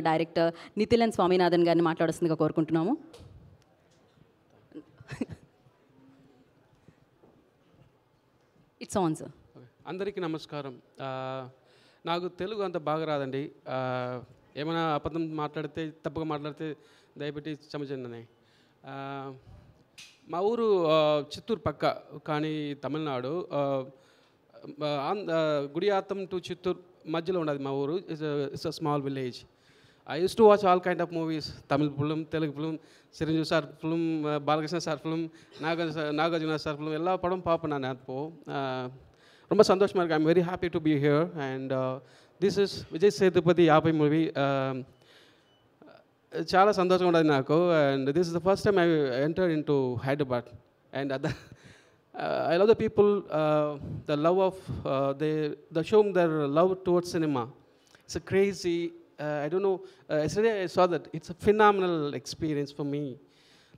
Director Nithilan Swaminathan గారిని మాట్లాడుతుందిగా కోరుకుంటున్నాము. It's on sir. అందరికీ నమస్కారం. నాకు తెలుగు అంత బాగా రాదండి. ఏమైనా అబద్ధం మాట్లాడితే తప్పుగా మాట్లాడితే దయపెట్టి క్షమించండి. మా ఊరు చిత్తూరు పక్క, కానీ తమిళనాడు. గుడియాత్తం టు చిత్తూరు మధ్యలో ఉండదు మా ఊరు. It's a small village. I used to watch all kind of movies, Tamil film, Telugu film, Chiranjeevi sir film, Balakrishna sir film, Nagarjuna sir film, எல்லா படம் பார்ப்பேன் நான். அப்போது ரொம்ப சந்தோஷமாக இருக்குது. I'm very happy to be here, and this is Vijay Sethupathi Yapai movie. చాలా సంతోషంగా ఉండదు నాకు, and this is the first time I entered into Hyderabad, and I love the people, the love of they show their love towards cinema. It's a crazy, I don't know, yesterday I saw that. It's a phenomenal experience for me.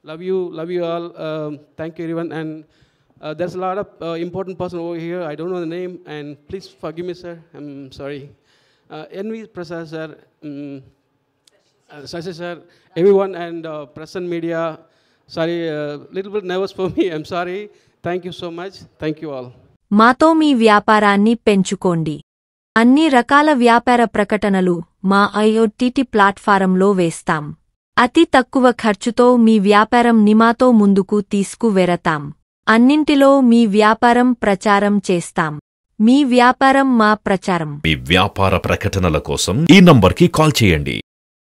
Love you all. Thank you everyone. And there's a lot of important person over here. I don't know the name, and please forgive me, sir. I'm sorry. N.V. Prasad sir, Shashi sir, everyone, and press and media. Sorry, little bit nervous for me. I'm sorry. Thank you so much. Thank you all. మాతో మీ వ్యాపారాన్ని పెంచుకోండి. అన్ని రకాల వ్యాపార ప్రకటనలు మా IoT ప్లాట్ఫారంలో వేస్తాం. అతి తక్కువ ఖర్చుతో మీ వ్యాపారం నిమాతో ముందుకు తీసుకువెరతాం. అన్నింటిలో మీ వ్యాపారం ప్రచారం చేస్తాం. మీ వ్యాపారం మా ప్రచారం. మీ వ్యాపార ప్రకటనల కోసం ఈ నంబర్కి కాల్ చేయండి.